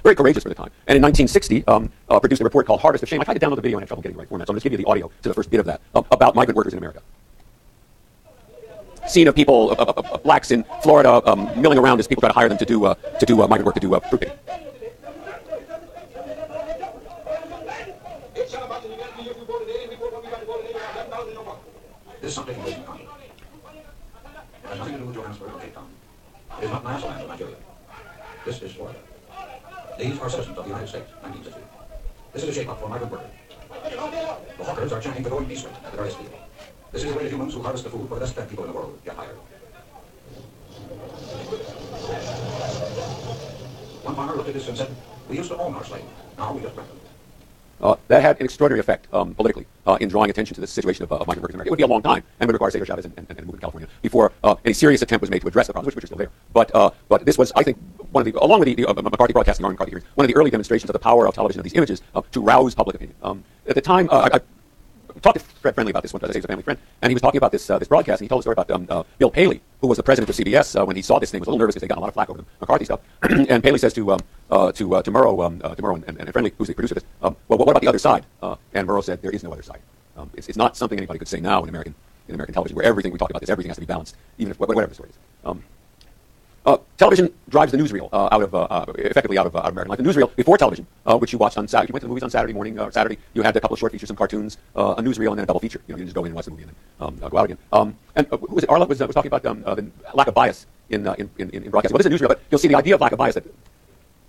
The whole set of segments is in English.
Very courageous for the time. And in 1960, produced a report called Harvest of Shame. I tried to download the video and I had trouble getting the right format, so I'm just going to give you the audio to the first bit of that, about migrant workers in America. Scene of people, blacks in Florida, milling around as people try to hire them to do migrant work, to do fruit picking. This is something in Congo. It has nothing to do with Johannesburg or Cape Town. It is not Nyasaland or Nigeria. This is Florida. These are citizens of the United States, 1960. This is a shape-up for a migrant worker. The hawkers are chanting the going peace rate at the various people. This is the way the humans who harvest the food for the best fed people in the world get hired. One farmer looked at this and said, we used to own our slaves. Now we just rent them. That had an extraordinary effect politically in drawing attention to the situation of migrant workers in America. It would be a long time, and would require Cesar Chavez and a move in California before any serious attempt was made to address the problems, which are still there. But this was, I think, one of the, along with the McCarthy broadcasting, McCarthy hearings, one of the early demonstrations of the power of television, of these images, to rouse public opinion. At the time, I talked to Fred Friendly about this one, as a family friend, and he was talking about this broadcast, and he told a story about Bill Paley, who was the president of CBS when he saw this thing, was a little nervous because they got a lot of flack over the McCarthy stuff. And Paley says to Murrow and Friendly, who's the producer of this, well, what about the other side? And Murrow said, there is no other side. It's not something anybody could say now in American television, where everything we talk about this, everything has to be balanced, even if whatever the story is. Television drives the newsreel effectively out of American life. The newsreel before television, which you watched on Saturday, you went to the movies on Saturday morning or Saturday. You had a couple of short features, some cartoons, a newsreel, and then a double feature. You just go in and watch the movie and then go out again. And who was it? Arla was talking about the lack of bias in broadcasting. Well, this is a newsreel, but you'll see the idea of lack of bias that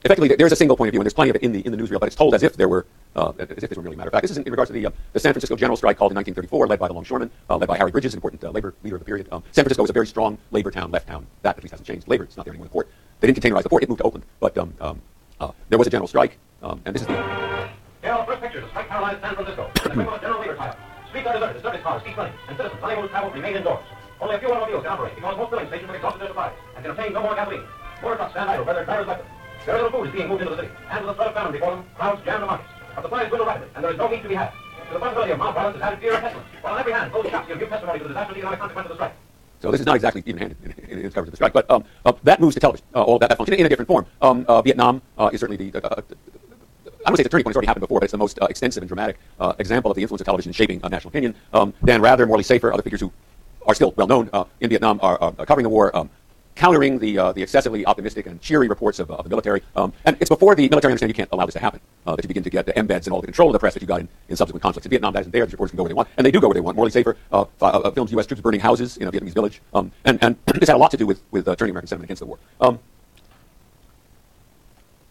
effectively there's a single point of view, and there's plenty of it in the newsreel, but it's told as if there were as if this were really a matter of fact. This is in regards to the San Francisco General Strike called in 1934, led by the Longshoremen, led by Harry Bridges, an important labor leader of the period. San Francisco was a very strong labor town, left town. That at least hasn't changed. Labor is not there anymore in the port. They didn't containerize the port. It moved to Oakland, but there was a general strike, and this is the. Here are the first pictures of strike paralyzed San Francisco. The quick of a general labor tie-up. Streets are deserted, service cars cease running, and citizens unable to travel remain indoors. Only a few automobiles can operate because most filling stations have exhausted their supplies and can obtain no more gasoline. Motor trucks stand idle where their drivers left them. Very little food is being moved into the city, and with the threat of famine before them, crowds jam the markets. But supplies dwindle rapidly, and there is no meat to be had. To the possibility of mob violence is added fear of pestilence, while on every hand, closed shops give new testimony to the disastrous economic consequence of the strike. So this is not exactly even-handed in its coverage of the strike, but that moves to television, all that function in a different form. Vietnam is certainly I don't say it's a turning point, it's already happened before, but it's the most extensive and dramatic example of the influence of television in shaping national opinion. Dan Rather, Morley Safer, other figures who are still well known in Vietnam are covering the war, countering the excessively optimistic and cheery reports of the military. And it's before the military understand you can't allow this to happen, that you begin to get the embeds and all the control of the press that you got in subsequent conflicts. In Vietnam, that isn't there. These reporters can go where they want, and they do go where they want. Morley Safer films U.S. troops burning houses in a Vietnamese village, and this had a lot to do with turning American sentiment against the war.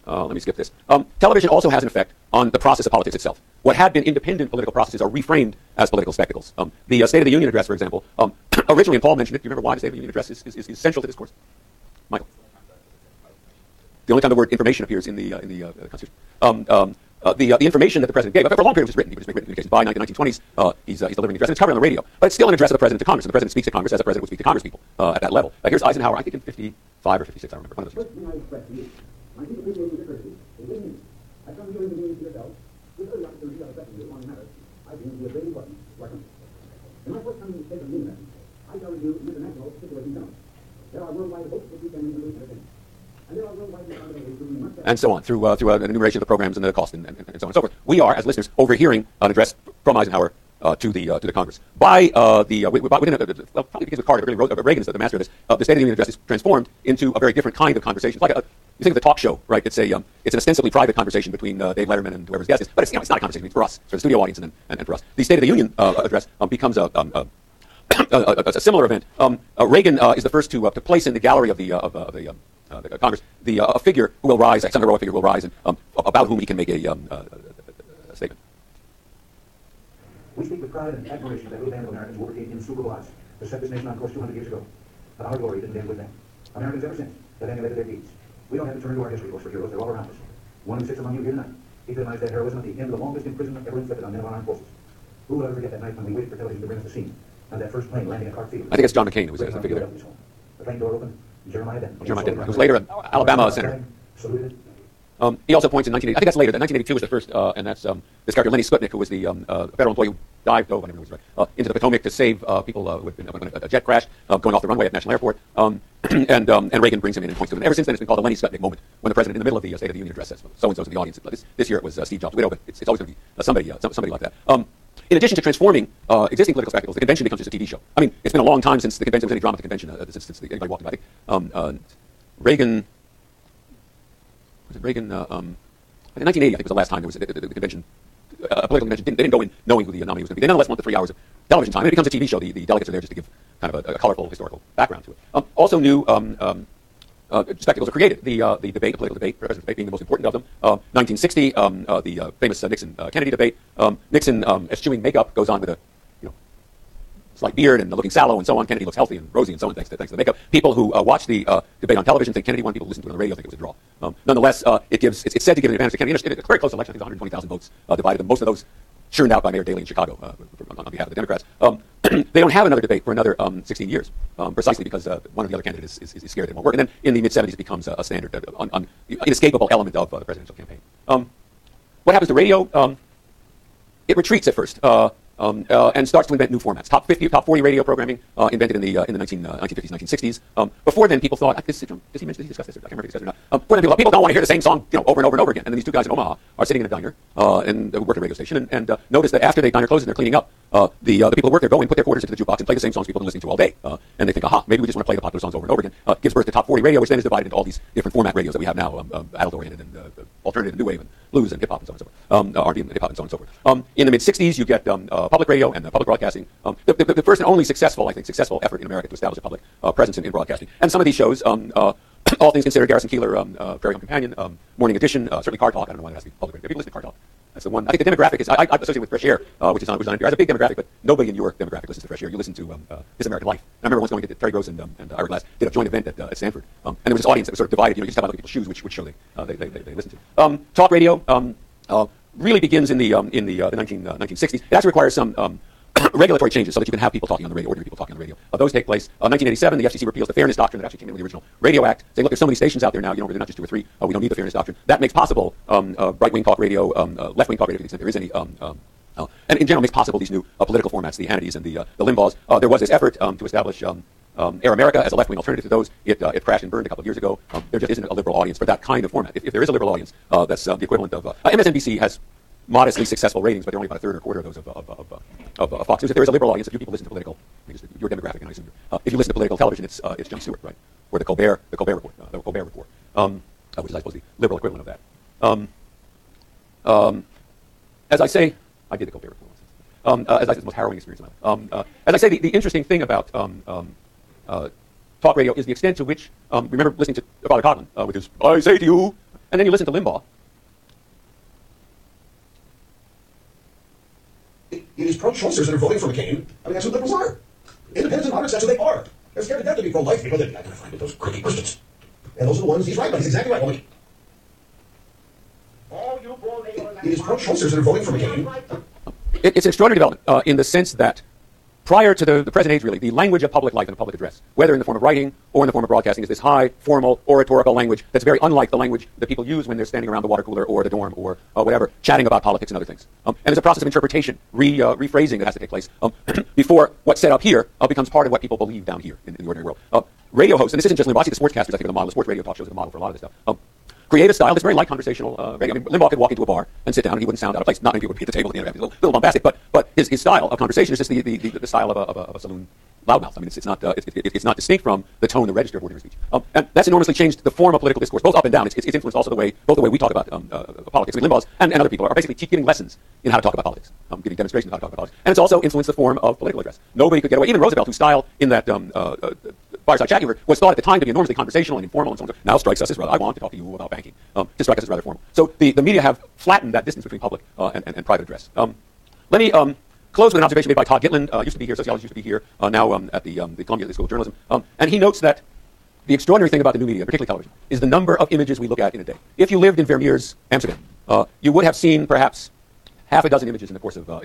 Let me skip this. Television also has an effect on the process of politics itself. What had been independent political processes are reframed as political spectacles. The State of the Union address, for example, originally, and Paul mentioned it, do you remember why the State of the Union address is central to this course? Michael? The only time the word information appears in the Constitution. The information that the president gave, for a long period it was written. He was written communications. By the 1920s, he's delivering the address, and it's covered on the radio. But it's still an address of the president to Congress, and the president speaks to Congress as the president would speak to Congress people at that level. Here's Eisenhower, I think in 55 or 56, I don't remember. One of those years. I think the people in the I come here in the meeting to yourself, with every opportunity of affecting you on matters, I think will be a very important to our country. In my first time in the State of the Union, I shall review international situation generally. There are worldwide hopes that we can introduce and attain. And there are worldwide responsibilities that we must have. And so on, through an enumeration of the programs and the cost and so on and so forth. We are, as listeners, overhearing an address from Eisenhower to the Congress. Probably because of Carter, really Reagan is the master of this. The State of the Union address is transformed into a very different kind of conversation. It's like you think of the talk show, right? It's an ostensibly private conversation between Dave Letterman and whoever's guest is, but it's not a conversation. It's for us, for the studio audience, and for us. The State of the Union address becomes a similar event. Reagan is the first to place in the gallery of the Congress a figure who will rise, some heroic figure will rise, and about whom he can make a statement. We speak with pride and admiration of that little band of Americans who overcame inscrutable odds to set this nation on course 200 years ago. But our glory didn't end with them. Americans ever since have emulated their deeds. We don't have to turn to our history books for heroes. They're all around us. One who sits among you here tonight epitomized that heroism at the end of the longest imprisonment ever inflicted on men of our armed forces. Who will ever forget that night when we waited for television to bring us the scene on that first plane landing at Clark Field? I think it's John McCain who was the figure there. The plane door opened. Jeremiah Denton. Jeremiah Denton, who was later an Alabama senator. Saluted. He also points in 1980, I think that's later, that 1982 was the first, and that's this character, Lenny Skutnik, who was the federal employee who dived over, I don't know if it was right, into the Potomac to save people who had been when a jet crash going off the runway at National Airport. And Reagan brings him in and points to him. And ever since then, it's been called the Lenny Skutnik moment, when the president, in the middle of the State of the Union address, says, so-and-so's in the audience. This year it was Steve Jobs' widow, but it's always going to be somebody like that. In addition to transforming existing political spectacles, the convention becomes just a TV show. I mean, it's been a long time since the convention was any drama at the convention, since anybody walked in. I think Reagan, was it Reagan? I think 1980, I think, was the last time there was the convention, a political convention. They didn't go in knowing who the nominee was going to be. They nonetheless want the 3 hours of television time. And it becomes a TV show. The delegates are there just to give kind of a colorful historical background to it. Also new spectacles are created. The debate, the political debate, president's debate being the most important of them. 1960, the famous Nixon-Kennedy debate. Nixon, eschewing makeup, goes on with a slight beard and looking sallow and so on. Kennedy looks healthy and rosy and so on, thanks to the makeup. People who watch the debate on television think Kennedy won. People who listen to it on the radio think it was a draw. Nonetheless, it's said to give an advantage to Kennedy. It's a very close election. I think 120,000 votes divided them. Most of those churned out by Mayor Daley in Chicago on behalf of the Democrats. They don't have another debate for another 16 years, precisely because one of the other candidates is scared it won't work. And then in the mid-'70s, it becomes a standard, inescapable element of the presidential campaign. What happens to radio? It retreats at first. And starts to invent new formats. Top 50, top 40 radio programming invented in the 1950s, 1960s. Before then, people thought, did he discuss this? I can't remember if he discussed it or not. Before then, people don't want to hear the same song, over and over and over again. And then these two guys in Omaha are sitting in a diner and work at a radio station and notice that after the diner closes and they're cleaning up, the people who work there go and put their quarters into the jukebox and play the same songs people have been listening to all day. And they think, aha, maybe we just want to play the popular songs over and over again. Gives birth to top 40 radio, which then is divided into all these different format radios that we have now, adult-oriented and alternative and new wave and blues and hip-hop and so on and so forth. R&B and hip-hop and so on and so forth. In the mid-'60s, you get public radio and public broadcasting. The first and only successful effort in America to establish a public presence in broadcasting. And some of these shows, all things considered, Garrison Keillor, Very Young Companion, Morning Edition, certainly Car Talk. I don't know why it has to be public radio. Have you listened to Car Talk? That's the one. I think the demographic is, I associate with Fresh Air, which is on NPR. It's a big demographic, but nobody in your demographic listens to Fresh Air. You listen to This American Life. And I remember once going to Terry Gross and Ira Glass did a joint event at Stanford. And there was this audience that was sort of divided. You just have to look at people's shoes, which show they listen to. Talk radio really begins in the 1960s. It actually requires some regulatory changes so that you can have people talking on the radio, ordinary people talking on the radio. Those take place. 1987, the FCC repeals the Fairness Doctrine that actually came in with the original Radio Act, saying, look, there's so many stations out there now, they're not just 2 or 3. We don't need the Fairness Doctrine. That makes possible right-wing talk radio, left-wing talk radio, to the extent there is any. And in general, makes possible these new political formats, the Hannitys and the Limbaughs. There was this effort to establish Air America as a left-wing alternative to those. It crashed and burned a couple of years ago. There just isn't a liberal audience for that kind of format. If there is a liberal audience, that's the equivalent of MSNBC has modestly successful ratings, but they're only about a third or a quarter of those of Fox News. If there is a liberal audience, if you people listen to political, your demographic, and I assume if you listen to political television, it's Jon Stewart, right, or the Colbert Report, which is I suppose the liberal equivalent of that. As I say, I did the Colbert Report. As I say, it's the most harrowing experience of my life. As I say, the interesting thing about talk radio is the extent to which remember listening to Father Coughlin with his "I say to you," and then you listen to Limbaugh. It is pro-choicers that are voting for McCain. I mean, that's who liberals are. Independents and moderates, that's who they are. They're scared to death to be pro-life because they're not going to find those crazy Christians. And those are the ones he's right about. He's exactly right. It is pro-choicers that are voting for McCain. It's an extraordinary development in the sense that prior to the present age, really, the language of public life and of public address, whether in the form of writing or in the form of broadcasting, is this high, formal, oratorical language that's very unlike the language that people use when they're standing around the water cooler or the dorm or whatever, chatting about politics and other things. And there's a process of interpretation, rephrasing that has to take place before what's set up here becomes part of what people believe down here in the ordinary world. Radio hosts, and this isn't just Limbaugh, the sportscasters, I think, are the model. The sports radio talk shows are the model for a lot of this stuff. Create a style that's very light conversational radio. I mean, Limbaugh could walk into a bar and sit down and he wouldn't sound out of place. Not many people would be at the table at the end of it. It's a little bombastic, but his style of conversation is just the style of a saloon loudmouth. I mean, it's not distinct from the tone, the register of ordinary speech. And that's enormously changed the form of political discourse, both up and down. It's influenced also both the way we talk about politics. I mean, Limbaugh's and other people are basically giving lessons in how to talk about politics, giving demonstrations of how to talk about politics. And it's also influenced the form of political address. Nobody could get away. Even Roosevelt, whose style in that fireside chat humor was thought at the time to be enormously conversational and informal and so on. Now strikes us as rather, I want to talk to you about banking. To strike us as rather formal. So the media have flattened that distance between public and private address. Let me close with an observation made by Todd Gitlin, used to be here, sociologist used to be here, now at the Columbia School of Journalism. And he notes that the extraordinary thing about the new media, particularly television, is the number of images we look at in a day. If you lived in Vermeer's Amsterdam, you would have seen perhaps half a dozen images in the course of your,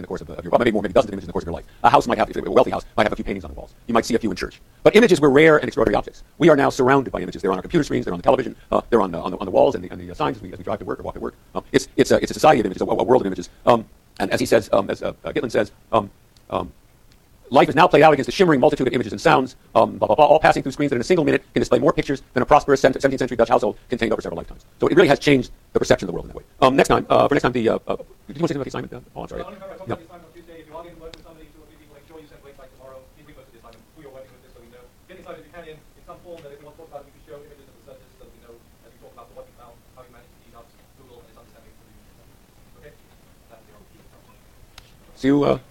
well, maybe more, maybe dozens of images in the course of your life. A house might have, if a wealthy house might have a few paintings on the walls. You might see a few in church. But images were rare and extraordinary objects. We are now surrounded by images. They're on our computer screens. They're on the television. They're on the walls and the signs as we drive to work or walk to work. It's a society of images, a world of images. And as he says, as Gitlin says, life is now played out against a shimmering multitude of images and sounds, blah, blah, blah, all passing through screens that in a single minute can display more pictures than a prosperous 17th century Dutch household contained over several lifetimes. So it really has changed the perception of the world in that way. Next time, did you want to say something about the assignment? Oh, I'm sorry. Yeah. If you log in and work with somebody, 2 or 3 people, make sure you send links like tomorrow. Please repost the assignment, who you're working with, this so we know. Get inside if you can in some form that if you want to talk about it, we can show images of the searches so that we know as we talk about what you found, how you managed to tease up Google and its understanding of the. Okay? That's the See you.